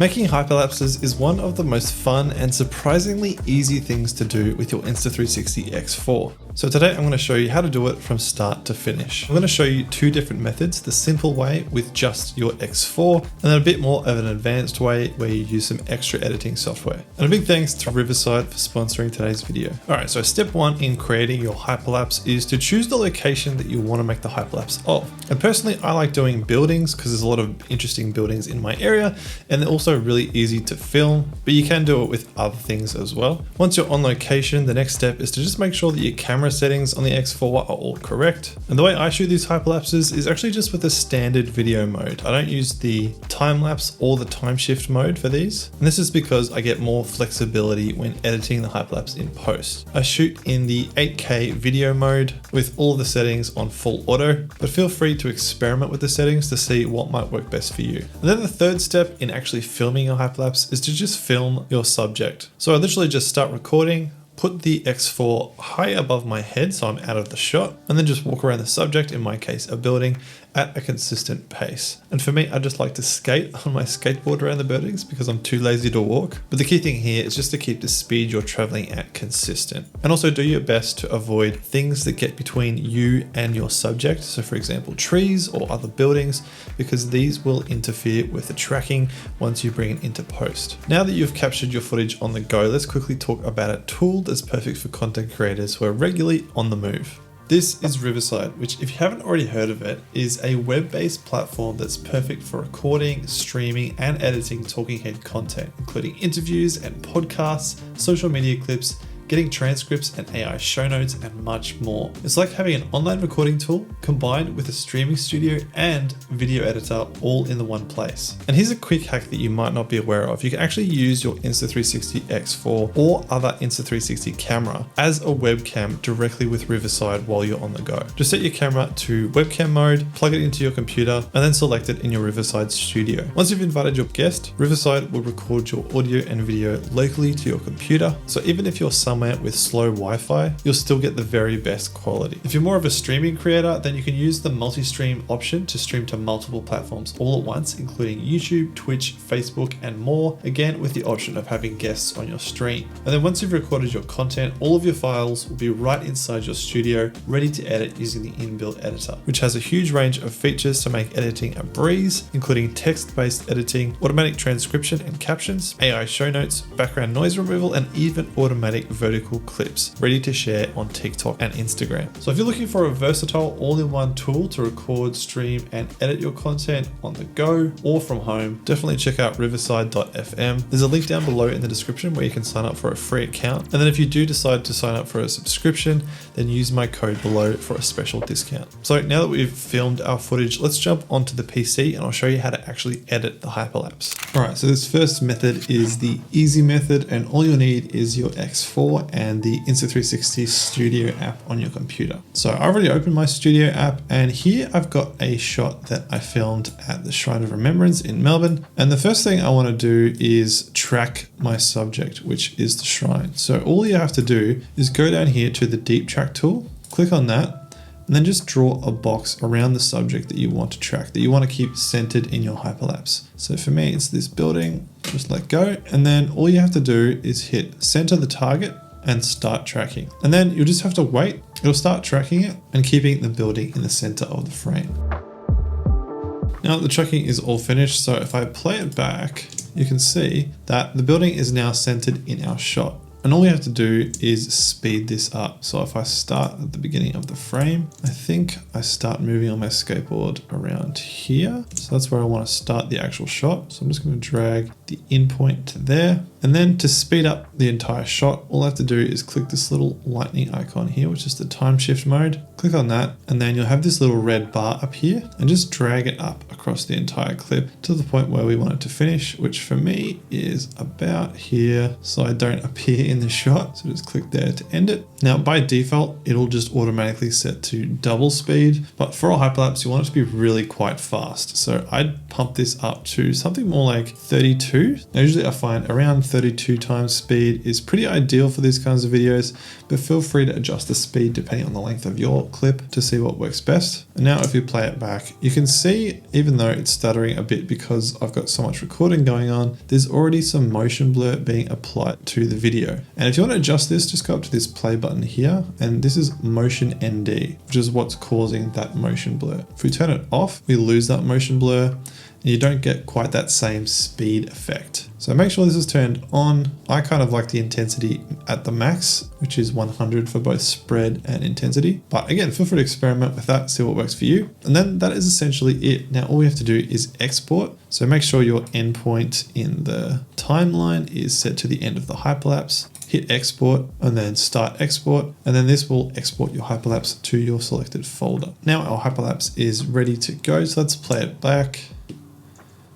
Making hyperlapses is one of the most fun and surprisingly easy things to do with your Insta360 X4. So today I'm going to show you how to do it from start to finish. I'm going to show you two different methods, the simple way with just your X4, and then a bit more of an advanced way where you use some extra editing software. And a big thanks to Riverside for sponsoring today's video. Alright, so step one in creating your hyperlapse is to choose the location that you want to make the hyperlapse of. And personally, I like doing buildings because there's a lot of interesting buildings in my area, and they're also really easy to film, but you can do it with other things as well. Once you're on location, the next step is to just make sure that your camera settings on the X4 are all correct. And the way I shoot these hyperlapses is actually just with a standard video mode. I don't use the time lapse or the time shift mode for these. And this is because I get more flexibility when editing the hyperlapse in post. I shoot in the 8K video mode with all the settings on full auto, but feel free to experiment with the settings to see what might work best for you. And then the third step in actually filming your hyperlapse is to just film your subject. So I literally just start recording, put the X4 high above my head so I'm out of the shot, and then just walk around the subject, in my case a building, at a consistent pace. And for me, I just like to skate on my skateboard around the buildings because I'm too lazy to walk. But the key thing here is just to keep the speed you're traveling at consistent. And also do your best to avoid things that get between you and your subject. So for example, trees or other buildings, because these will interfere with the tracking once you bring it into post. Now that you've captured your footage on the go, let's quickly talk about a tool that's perfect for content creators who are regularly on the move. This is Riverside, which, if you haven't already heard of it, is a web-based platform that's perfect for recording, streaming, and editing talking head content, including interviews and podcasts, social media clips, getting transcripts and AI show notes, and much more. It's like having an online recording tool combined with a streaming studio and video editor all in the one place. And here's a quick hack that you might not be aware of. You can actually use your Insta360 X4 or other Insta360 camera as a webcam directly with Riverside while you're on the go. Just set your camera to webcam mode, plug it into your computer, and then select it in your Riverside studio. Once you've invited your guest, Riverside will record your audio and video locally to your computer. So even if you're somewhere with slow Wi-Fi, you'll still get the very best quality. If you're more of a streaming creator, then you can use the multi-stream option to stream to multiple platforms all at once, including YouTube, Twitch, Facebook, and more, again with the option of having guests on your stream. And then once you've recorded your content, all of your files will be right inside your studio, ready to edit using the inbuilt editor, which has a huge range of features to make editing a breeze, including text-based editing, automatic transcription and captions, AI show notes, background noise removal, and even automatic vertical clips ready to share on TikTok and Instagram. So if you're looking for a versatile all-in-one tool to record, stream, and edit your content on the go or from home, definitely check out riverside.fm. There's a link down below in the description where you can sign up for a free account. And then if you do decide to sign up for a subscription, then use my code below for a special discount. So now that we've filmed our footage, let's jump onto the PC and I'll show you how to actually edit the hyperlapse. All right, so this first method is the easy method, and all you'll need is your X4 and the Insta360 Studio app on your computer. So I already opened my Studio app, and here I've got a shot that I filmed at the Shrine of Remembrance in Melbourne. And the first thing I want to do is track my subject, which is the shrine. So all you have to do is go down here to the Deep Track tool, click on that, and then just draw a box around the subject that you want to track, that you want to keep centered in your hyperlapse. So for me, it's this building. Just let go. And then all you have to do is hit center the target and start tracking. And then you'll just have to wait. It'll start tracking it and keeping the building in the center of the frame. Now the tracking is all finished. So if I play it back, you can see that the building is now centered in our shot. And all we have to do is speed this up. So if I start at the beginning of the frame, I think I start moving on my skateboard around here. So that's where I want to start the actual shot. So I'm just going to drag the in point to there. And then to speed up the entire shot, all I have to do is click this little lightning icon here, which is the time shift mode. Click on that, and then you'll have this little red bar up here, and just drag it up across the entire clip to the point where we want it to finish, which for me is about here, so I don't appear in in the shot. So just click there to end it. Now by default, it'll just automatically set to double speed, but for a hyperlapse, you want it to be really quite fast. So I'd pump this up to something more like 32. Now, usually I find around 32 times speed is pretty ideal for these kinds of videos, but feel free to adjust the speed depending on the length of your clip to see what works best. And now if you play it back, you can see, even though it's stuttering a bit because I've got so much recording going on, there's already some motion blur being applied to the video. And if you want to adjust this, just go up to this play button here, and this is motion ND, which is what's causing that motion blur. If we turn it off, we lose that motion blur, and you don't get quite that same speed effect. So make sure this is turned on. I kind of like the intensity at the max, which is 100 for both spread and intensity. But again, feel free to experiment with that, see what works for you. And then that is essentially it. Now all we have to do is export. So make sure your endpoint in the timeline is set to the end of the hyperlapse. Hit export and then start export, and then this will export your hyperlapse to your selected folder. Now our hyperlapse is ready to go, so let's play it back.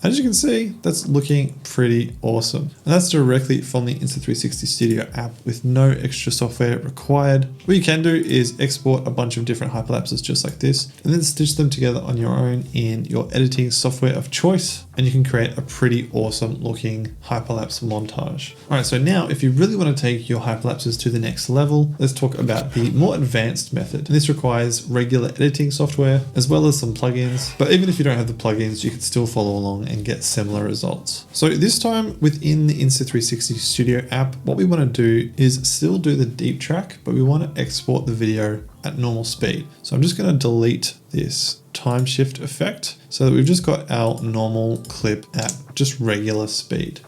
As you can see, that's looking pretty awesome. And that's directly from the Insta360 Studio app with no extra software required. What you can do is export a bunch of different hyperlapses just like this, and then stitch them together on your own in your editing software of choice. And you can create a pretty awesome looking hyperlapse montage. All right, so now if you really want to take your hyperlapses to the next level, let's talk about the more advanced method. And this requires regular editing software as well as some plugins. But even if you don't have the plugins, you can still follow along and get similar results. So this time within the Insta360 Studio app, what we want to do is still do the deep track, but we want to export the video at normal speed. So I'm just going to delete this time shift effect so that we've just got our normal clip at just regular speed.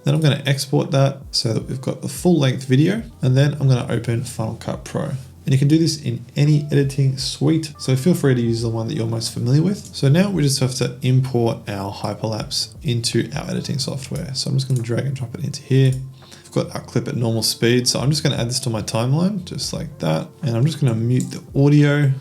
Then I'm going to export that so that we've got the full length video, and then I'm going to open Final Cut Pro. And you can do this in any editing suite, so feel free to use the one that you're most familiar with. So now we just have to import our hyperlapse into our editing software. So I'm just going to drag and drop it into here. I've got our clip at normal speed, so I'm just going to add this to my timeline, just like that. And I'm just going to mute the audio.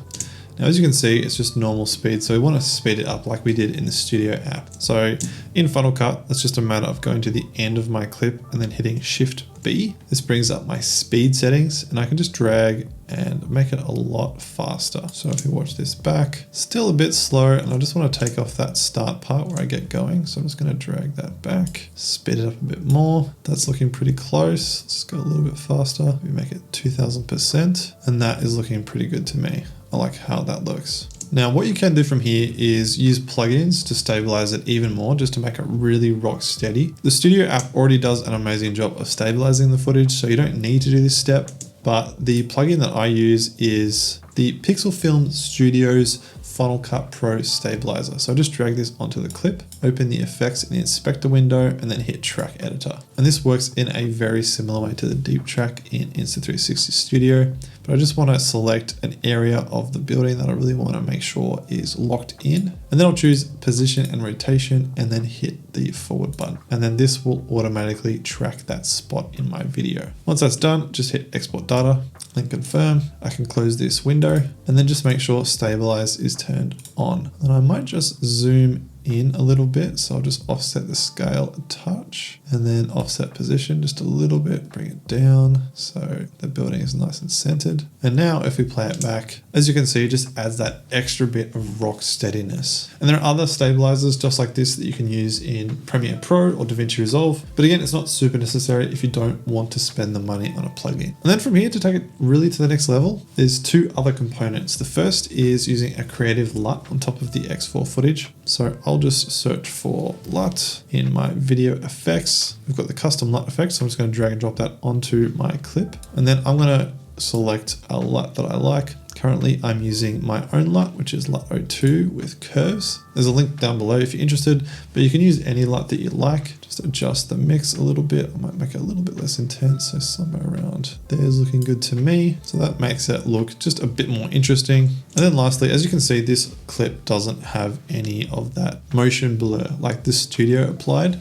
Now, as you can see, it's just normal speed. So we want to speed it up like we did in the Studio app. So in Final Cut, that's just a matter of going to the end of my clip and then hitting Shift B. This brings up my speed settings, and I can just drag and make it a lot faster. So if you watch this back, still a bit slow, and I just want to take off that start part where I get going. So I'm just going to drag that back, speed it up a bit more. That's looking pretty close. Let's go a little bit faster. We make it 2000%, and that is looking pretty good to me. I like how that looks. Now, what you can do from here is use plugins to stabilize it even more, just to make it really rock steady. The Studio app already does an amazing job of stabilizing the footage, so you don't need to do this step. But the plugin that I use is the Pixel Film Studio's Final Cut Pro Stabilizer. So I just drag this onto the clip, open the effects in the inspector window, and then hit Track Editor. And this works in a very similar way to the deep track in Insta360 Studio. But I just want to select an area of the building that I really want to make sure is locked in. And then I'll choose position and rotation and then hit the forward button. And then this will automatically track that spot in my video. Once that's done, just hit export data, then confirm. I can close this window and then just make sure stabilize is turned on. And I might just zoom in a little bit. So I'll just offset the scale a touch and then offset position just a little bit, bring it down so the building is nice and centered. And now if we play it back, as you can see, it just adds that extra bit of rock steadiness. And there are other stabilizers just like this that you can use in Premiere Pro or DaVinci Resolve. But again, it's not super necessary if you don't want to spend the money on a plugin. And then from here, to take it really to the next level, there's two other components. The first is using a creative LUT on top of the X4 footage. So I'll just search for LUT in my video effects. We've got the custom LUT effect, so I'm just going to drag and drop that onto my clip. And then I'm going to select a LUT that I like. Currently, I'm using my own LUT, which is LUT02 with curves. There's a link down below if you're interested, but you can use any LUT that you like. Just adjust the mix a little bit. I might make it a little bit less intense, so somewhere around there is looking good to me. So that makes it look just a bit more interesting. And then lastly, as you can see, this clip doesn't have any of that motion blur like the Studio applied.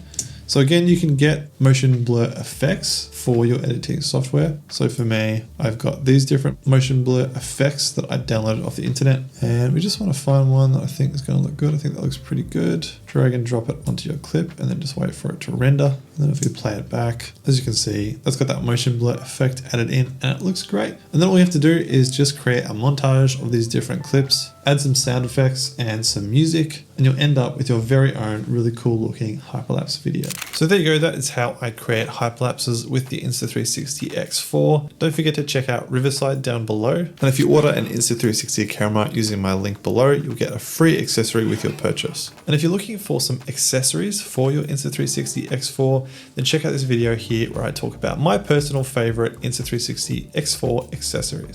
So again, you can get motion blur effects for your editing software. So for me, I've got these different motion blur effects that I downloaded off the internet, and we just want to find one that I think is going to look good. I think that looks pretty good. drag and drop it onto your clip, and then just wait for it to render. And then if we play it back, as you can see, that's got that motion blur effect added in, and it looks great. And then all you have to do is just create a montage of these different clips, add some sound effects and some music, and you'll end up with your very own really cool looking hyperlapse video. So there you go, that is how I create hyperlapses with the Insta360 X4. Don't forget to check out Riverside down below. And if you order an Insta360 camera using my link below, you'll get a free accessory with your purchase. And if you're looking for some accessories for your Insta360 X4, then check out this video here where I talk about my personal favorite Insta360 X4 accessories.